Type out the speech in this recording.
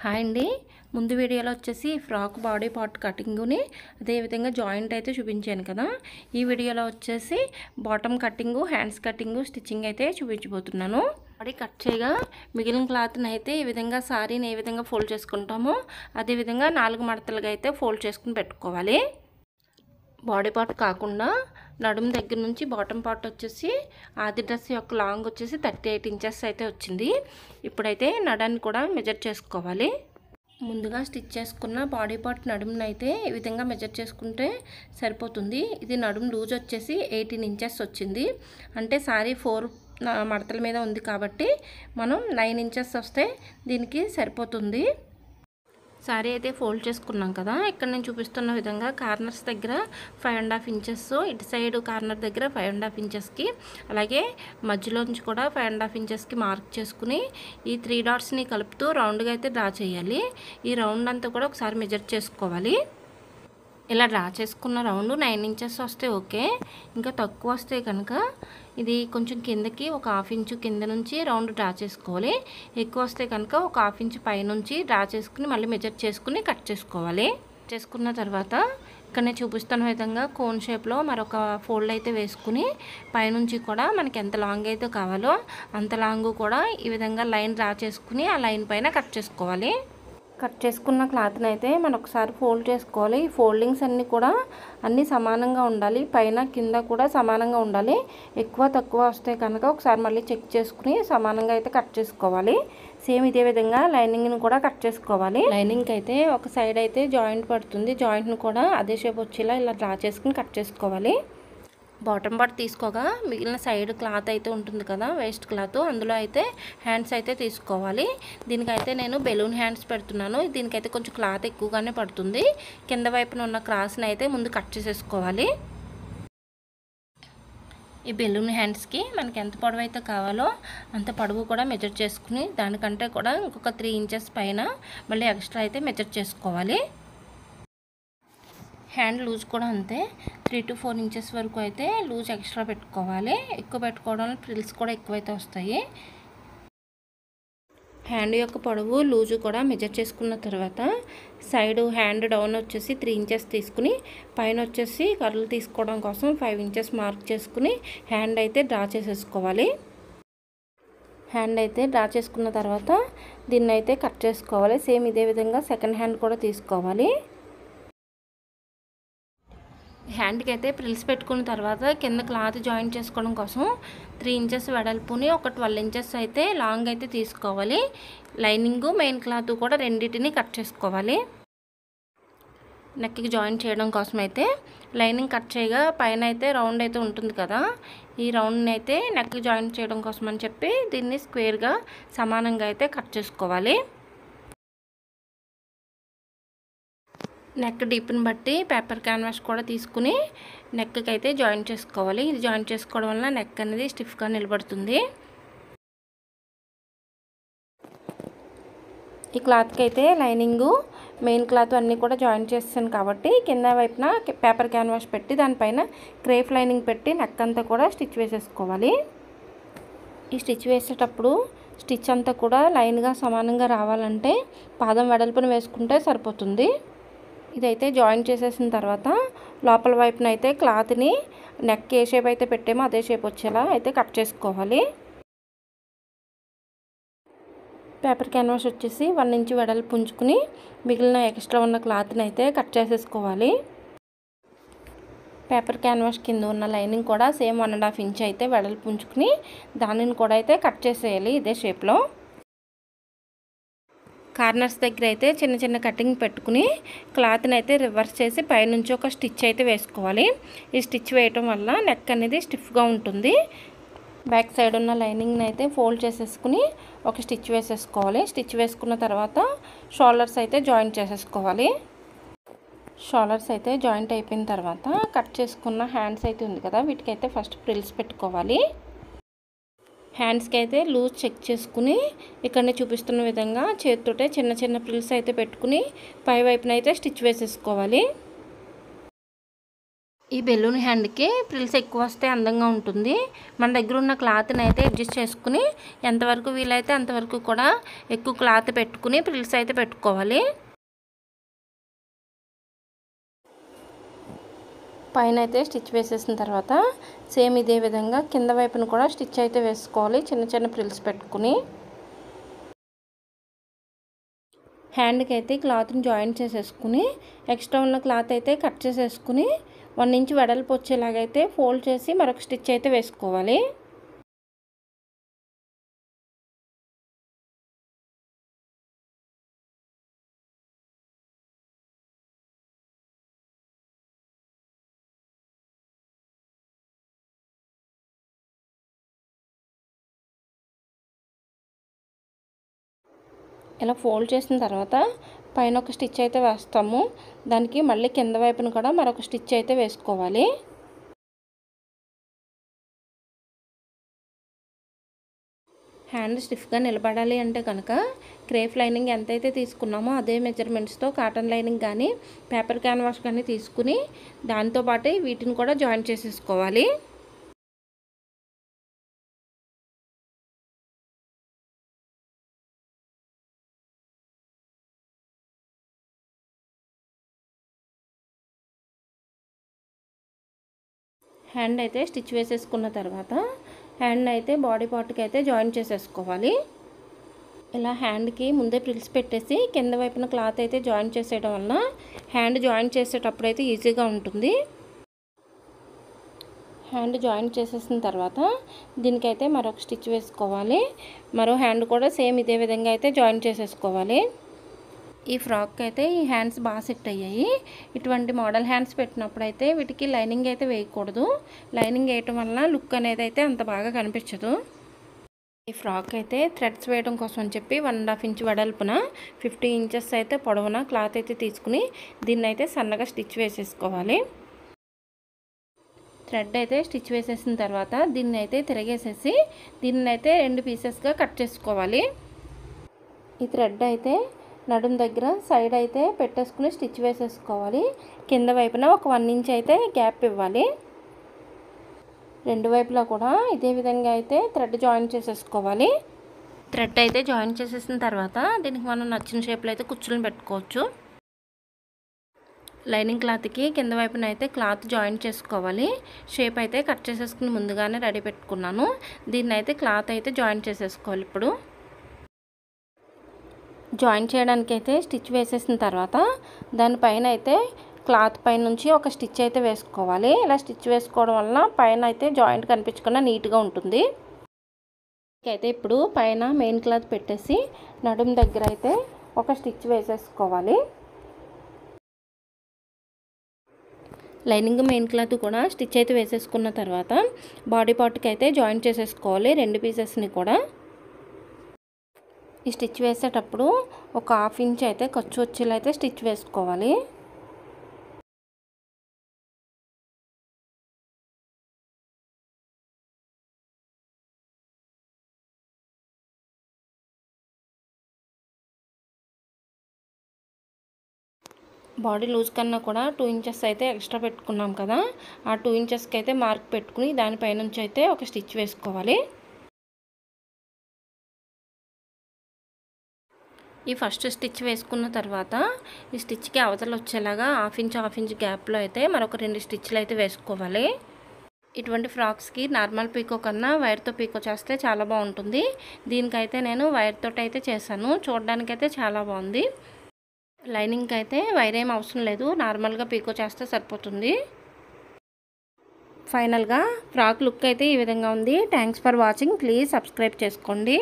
Hi అండి. ముందు వీడియోలో వచ్చేసి ఫ్రాక్ బాడీ పార్ట్ కటింగ్ని అదేవిధంగా జాయింట్ అయితే చూపించాను కదా. ఈ వీడియోలో వచ్చేసి bottom cutting, hands cutting, stitching అయితే చూపించబోతున్నాను. బాడీ కట్ చేయగా మిగిలిన క్లాత్ని అయితే ఈ విధంగా సారీని ఏ విధంగా ఫోల్డ్ చేసుకుంటామో అదేవిధంగా 4 మడతలుగా అయితే ఫోల్డ్ చేసుకుని పెట్టుకోవాలి. బాడీ పార్ట్ కాకుండా నడుము దగ్గర నుంచి బాటమ్ పార్ట్ వచ్చేసి ఆది డ్రెస్ యొక్క లాంగ్ వచ్చేసి 38 ఇంచెస్ అయితే వచ్చింది. ఇప్పుడైతే నడాన్ని కూడా మెజర్ చేసుకోవాలి. ముందుగా స్టిచ్ చేసుకున్న బాడీ పార్ట్ నడుమును అయితే ఈ విధంగా మెజర్ చేసుకుంటే సరిపోతుంది. ఇది నడుము లూజ్ వచ్చేసి 18 ఇంచెస్ వచ్చింది. అంటే సారీ 4 మడతల మీద ఉంది కాబట్టి మనం 9 ఇంచెస్ వస్తే దీనికి సరిపోతుంది. సారీ అయితే ఫోల్డ్ చేసుకున్నాం కదా. ఇక్కడ నేను చూపిస్తున్న విధంగా కార్నర్స్ దగ్గర 5.5 ఇంచెస్, ఇటు సైడ్ కార్నర్ దగ్గర 5.5 ఇంచెస్కి, అలాగే మధ్యలో నుంచి కూడా 5.5 ఇంచెస్కి మార్క్ చేసుకుని ఈ 3 డాట్స్ని కలుపుతూ రౌండ్గా అయితే డ్రా చేయాలి. ఈ రౌండ్ అంతా కూడా ఒకసారి మెజర్ చేసుకోవాలి. ఇలా డ్రా చేసుకున్న రౌండ్ 9 ఇంచెస్ వస్తే ఓకే. ఇంకా తక్కువ వస్తే కనుక ఇది కొంచెం కిందకి ఒక 1/2 ఇంచు కింద నుంచి రౌండ్ డ్రా చేసుకోవాలి. ఎక్కువ వస్తే కనుక ఒక 1/2 ఇంచు పైనుంచి డ్రా చేసుకుని మళ్ళీ మెజర్ చేసుకుని కట్ చేసుకోవాలి. చేసుకున్న తర్వాత ఇక్కడ నేను చూపిస్తున్న విధంగా కోన్ షేప్లో మరొక ఫోల్డ్ అయితే వేసుకుని పైనుంచి కూడా మనకి ఎంత లాంగ్ అయితే కావాలో అంత లాంగ్ కూడా ఈ విధంగా లైన్ డ్రా చేసుకుని ఆ లైన్ పైన కట్ చేసుకోవాలి. కట్ చేసుకున్న క్లాత్ని అయితే మనం ఒకసారి ఫోల్డ్ చేసుకోవాలి. ఈ ఫోల్డింగ్స్ అన్నీ కూడా అన్నీ సమానంగా ఉండాలి. పైన కింద కూడా సమానంగా ఉండాలి. ఎక్కువ తక్కువ వస్తే కనుక ఒకసారి మళ్ళీ చెక్ చేసుకుని సమానంగా అయితే కట్ చేసుకోవాలి. సేమ్ ఇదే విధంగా లైనింగ్ని కూడా కట్ చేసుకోవాలి. లైనింగ్కి అయితే ఒక సైడ్ అయితే జాయింట్ పడుతుంది. జాయింట్ని కూడా అదే షేప్ వచ్చేలా ఇలా డ్రా చేసుకుని కట్ చేసుకోవాలి. బాటమ్ పార్ట్ తీసుకోగా మిగిలిన సైడ్ క్లాత్ అయితే ఉంటుంది కదా, వేస్ట్ క్లాత్, అందులో అయితే హ్యాండ్స్ అయితే తీసుకోవాలి. దీనికైతే నేను బెలూన్ హ్యాండ్స్ పెడుతున్నాను. దీనికైతే కొంచెం క్లాత్ ఎక్కువగానే పడుతుంది. కింద వైపున ఉన్న క్రాస్ని అయితే ముందు కట్ చేసేసుకోవాలి. ఈ బెలూన్ హ్యాండ్స్కి మనకి ఎంత పొడవు అయితే కావాలో అంత పొడవు కూడా మెజర్ చేసుకుని దానికంటే కూడా ఇంకొక 3 ఇంచెస్ పైన మళ్ళీ ఎక్స్ట్రా అయితే మెజర్ చేసుకోవాలి. హ్యాండ్ లూజ్ కూడా అంతే 3 to 4 ఇంచెస్ వరకు అయితే లూజ్ ఎక్స్ట్రా పెట్టుకోవాలి. ఎక్కువ పెట్టుకోవడం వల్ల ఫ్రిల్స్ కూడా ఎక్కువైతే వస్తాయి. హ్యాండ్ యొక్క పొడవు లూజు కూడా మెజర్ చేసుకున్న తర్వాత సైడ్ హ్యాండ్ డౌన్ వచ్చేసి 3 ఇంచెస్ తీసుకుని పైన వచ్చేసి కర్రలు తీసుకోవడం కోసం 5 ఇంచెస్ మార్క్ చేసుకుని హ్యాండ్ అయితే డ్రా చేసేసుకోవాలి. హ్యాండ్ అయితే డ్రా చేసుకున్న తర్వాత దీన్ని అయితే కట్ చేసుకోవాలి. సేమ్ ఇదే విధంగా సెకండ్ హ్యాండ్ కూడా తీసుకోవాలి. హ్యాండ్కి అయితే ప్రిల్స్ పెట్టుకున్న తర్వాత కింద క్లాత్ జాయింట్ చేసుకోవడం కోసం 3 ఇంచెస్ వెడల్పుని ఒక 12 ఇంచెస్ అయితే లాంగ్ అయితే తీసుకోవాలి. లైనింగు మెయిన్ క్లాత్ కూడా రెండింటిని కట్ చేసుకోవాలి. నెక్కి జాయింట్ చేయడం కోసం అయితే లైనింగ్ కట్ చేయగా పైన అయితే రౌండ్ అయితే ఉంటుంది కదా, ఈ రౌండ్ని అయితే నెక్ జాయింట్ చేయడం కోసం అని చెప్పి దీన్ని స్క్వేర్గా సమానంగా అయితే కట్ చేసుకోవాలి. నెక్ డీప్ని బట్టి పేపర్ క్యాన్వాస్ కూడా తీసుకుని నెక్కి అయితే జాయింట్ చేసుకోవాలి. ఇది జాయింట్ చేసుకోవడం వల్ల నెక్ అనేది స్టిఫ్గా నిలబడుతుంది. ఈ క్లాత్కి అయితే లైనింగు మెయిన్ క్లాత్ అన్నీ కూడా జాయింట్ చేస్తాను కాబట్టి కింద వైపున పేపర్ క్యాన్వాస్ పెట్టి దానిపైన క్రేప్ లైనింగ్ పెట్టి నెక్ అంతా కూడా స్టిచ్ వేసేసుకోవాలి. ఈ స్టిచ్ వేసేటప్పుడు స్టిచ్ అంతా కూడా లైన్గా సమానంగా రావాలంటే పాదం వెడల్పున వేసుకుంటే సరిపోతుంది. ఇదైతే జాయింట్ చేసేసిన తర్వాత లోపల వైపున అయితే క్లాత్ని నెక్ ఏ షేప్ అయితే పెట్టామో అదే షేప్ వచ్చేలా అయితే కట్ చేసుకోవాలి. పేపర్ క్యాన్వాస్ వచ్చేసి 1 ఇంచ్ వెడల్పు ఉంచుకుని మిగిలిన ఎక్స్ట్రా ఉన్న క్లాత్ని అయితే కట్ చేసేసుకోవాలి. పేపర్ క్యాన్వాస్ కింద ఉన్న లైనింగ్ కూడా సేమ్ 1.5 ఇంచ్ అయితే వెడల్పు ఉంచుకుని దానిని కూడా అయితే కట్ చేసేయాలి ఇదే షేప్లో. కార్నర్స్ దగ్గర అయితే చిన్న చిన్న కటింగ్ పెట్టుకుని క్లాత్ని అయితే రివర్స్ చేసి పైనుంచి ఒక స్టిచ్ అయితే వేసుకోవాలి. ఈ స్టిచ్ వేయటం వల్ల నెక్ అనేది స్టిఫ్గా ఉంటుంది. బ్యాక్ సైడ్ ఉన్న లైనింగ్ని అయితే ఫోల్డ్ చేసేసుకుని ఒక స్టిచ్ వేసేసుకోవాలి. స్టిచ్ వేసుకున్న తర్వాత షోల్డర్స్ అయితే జాయింట్ చేసేసుకోవాలి. షోల్డర్స్ అయితే జాయింట్ అయిపోయిన తర్వాత కట్ చేసుకున్న హ్యాండ్స్ అయితే ఉంది కదా, వీటికైతే ఫస్ట్ ఫ్రిల్స్ పెట్టుకోవాలి. హ్యాండ్స్కి అయితే లూజ్ చెక్ చేసుకుని ఇక్కడ చూపిస్తున్న విధంగా చేతితోటే చిన్న చిన్న ఫ్రిల్స్ అయితే పెట్టుకుని పై వైపున అయితే స్టిచ్ వేసేసుకోవాలి. ఈ బెలూన్ హ్యాండ్కి ఫ్రిల్స్ ఎక్కువ వస్తే అందంగా ఉంటుంది. మన దగ్గర ఉన్న క్లాత్ని అయితే అడ్జస్ట్ చేసుకుని ఎంతవరకు వీలైతే అంతవరకు కూడా ఎక్కువ క్లాత్ పెట్టుకుని ఫ్రిల్స్ అయితే పెట్టుకోవాలి. పైన అయితే స్టిచ్ వేసేసిన తర్వాత సేమ్ ఇదే విధంగా కింద వైపున కూడా స్టిచ్ అయితే వేసుకోవాలి. చిన్న చిన్న ఫ్రిల్స్ పెట్టుకుని హ్యాండ్కి అయితే క్లాత్ని జాయిన్ చేసేసుకుని ఎక్స్ట్రా ఉన్న క్లాత్ అయితే కట్ చేసేసుకుని 1 ఇంచ్ వెడల్పు వచ్చేలాగైతే ఫోల్డ్ చేసి మరొక స్టిచ్ అయితే వేసుకోవాలి. ఇలా ఫోల్డ్ చేసిన తర్వాత పైన ఒక స్టిచ్ అయితే వేస్తాము. దానికి మళ్ళీ కింద వైపున కూడా మరొక స్టిచ్ అయితే వేసుకోవాలి. హ్యాండ్ స్టిఫ్గా నిలబడాలి అంటే కనుక క్రేప్ లైనింగ్ ఎంతైతే తీసుకున్నామో అదే మెజర్మెంట్స్తో కాటన్ లైనింగ్ కానీ పేపర్ క్యాన్వాస్ కానీ తీసుకుని దాంతోపాటు వీటిని కూడా జాయిన్ చేసేసుకోవాలి. హ్యాండ్ అయితే స్టిచ్ వేసేసుకున్న తర్వాత హ్యాండ్ అయితే బాడీ పార్ట్కి అయితే జాయిన్ చేసేసుకోవాలి. ఇలా హ్యాండ్కి ముందే ఫ్రిల్స్ పెట్టేసి కింద వైపున క్లాత్ అయితే జాయిన్ చేసేయడం వల్ల హ్యాండ్ జాయిన్ చేసేటప్పుడు అయితే ఈజీగా ఉంటుంది. హ్యాండ్ జాయిన్ చేసేసిన తర్వాత దీనికైతే మరొక స్టిచ్ వేసుకోవాలి. మరో హ్యాండ్ కూడా సేమ్ ఇదే విధంగా అయితే జాయిన్ చేసేసుకోవాలి. ఈ ఫ్రాక్ అయితే ఈ హ్యాండ్స్ బాగా సెట్ అయ్యాయి. ఇటువంటి మోడల్ హ్యాండ్స్ పెట్టినప్పుడు అయితే వీటికి లైనింగ్ అయితే వేయకూడదు. లైనింగ్ వేయటం వల్ల లుక్ అనేది అయితే అంత బాగా కనిపించదు. ఈ ఫ్రాక్ అయితే థ్రెడ్స్ వేయడం కోసం అని చెప్పి 1.5 ఇంచ్ వెడల్పున 50 ఇంచెస్ అయితే పొడవున క్లాత్ అయితే తీసుకుని దీన్ని అయితే సన్నగా స్టిచ్ వేసేసుకోవాలి. థ్రెడ్ అయితే స్టిచ్ వేసేసిన తర్వాత దీన్ని అయితే తిరగేసేసి దీన్ని అయితే 2 పీసెస్గా కట్ చేసుకోవాలి. ఈ థ్రెడ్ అయితే నడుం దగ్గర సైడ్ అయితే పెట్టేసుకుని స్టిచ్ వేసేసుకోవాలి. కింద వైపున ఒక 1 ఇంచ్ అయితే గ్యాప్ ఇవ్వాలి. రెండు వైపులా కూడా ఇదే విధంగా అయితే థ్రెడ్ జాయిన్ చేసేసుకోవాలి. థ్రెడ్ అయితే జాయిన్ చేసేసిన తర్వాత దీనికి మనం నచ్చిన షేప్లో అయితే కుచ్చులను పెట్టుకోవచ్చు. లైనింగ్ క్లాత్కి కింద వైపున అయితే క్లాత్ జాయిన్ చేసుకోవాలి. షేప్ అయితే కట్ చేసేసుకుని ముందుగానే రెడీ పెట్టుకున్నాను. దీన్ని అయితే క్లాత్ అయితే జాయిన్ చేసేసుకోవాలి. ఇప్పుడు జాయిన్ చేయడానికి అయితే స్టిచ్ వేసేసిన తర్వాత దానిపైన అయితే క్లాత్ పైన నుంచి ఒక స్టిచ్ అయితే వేసుకోవాలి. ఇలా స్టిచ్ వేసుకోవడం వల్ల పైన అయితే జాయింట్ కనిపించకుండా నీట్గా ఉంటుంది. అయితే ఇప్పుడు పైన మెయిన్ క్లాత్ పెట్టేసి నడుము దగ్గర అయితే ఒక స్టిచ్ వేసేసుకోవాలి. లైనింగ్ మెయిన్ క్లాత్ కూడా స్టిచ్ అయితే వేసేసుకున్న తర్వాత బాడీ పార్ట్కి అయితే జాయిన్ చేసేసుకోవాలి 2 పీసెస్ని కూడా. ఈ స్టిచ్ వేసేటప్పుడు ఒక 1/2 ఇంచ్ అయితే ఖర్చు వచ్చేలా అయితే స్టిచ్ వేసుకోవాలి. బాడీ లూజ్ కన్నా కూడా 2 ఇంచెస్ అయితే ఎక్స్ట్రా పెట్టుకున్నాం కదా, ఆ 2 ఇంచెస్కి అయితే మార్క్ పెట్టుకుని దానిపై నుంచి అయితే ఒక స్టిచ్ వేసుకోవాలి. ఈ ఫస్ట్ స్టిచ్ వేసుకున్న తర్వాత ఈ స్టిచ్కి అవతల వచ్చేలాగా 1/2 ఇంచ్ గ్యాప్లో అయితే మరొక 2 స్టిచ్లు అయితే వేసుకోవాలి. ఇటువంటి ఫ్రాక్స్కి నార్మల్ పీకో కన్నా వైర్తో పీకో చేస్తే చాలా బాగుంటుంది. దీనికైతే నేను వైర్తో అయితే చేశాను. చూడడానికైతే చాలా బాగుంది. లైనింగ్కి అయితే వైర్ ఏం అవసరం లేదు, నార్మల్గా పీకో చేస్తే సరిపోతుంది. ఫైనల్గా ఫ్రాక్ లుక్ అయితే ఈ విధంగా ఉంది. Thanks for watching. Please subscribe చేసుకోండి.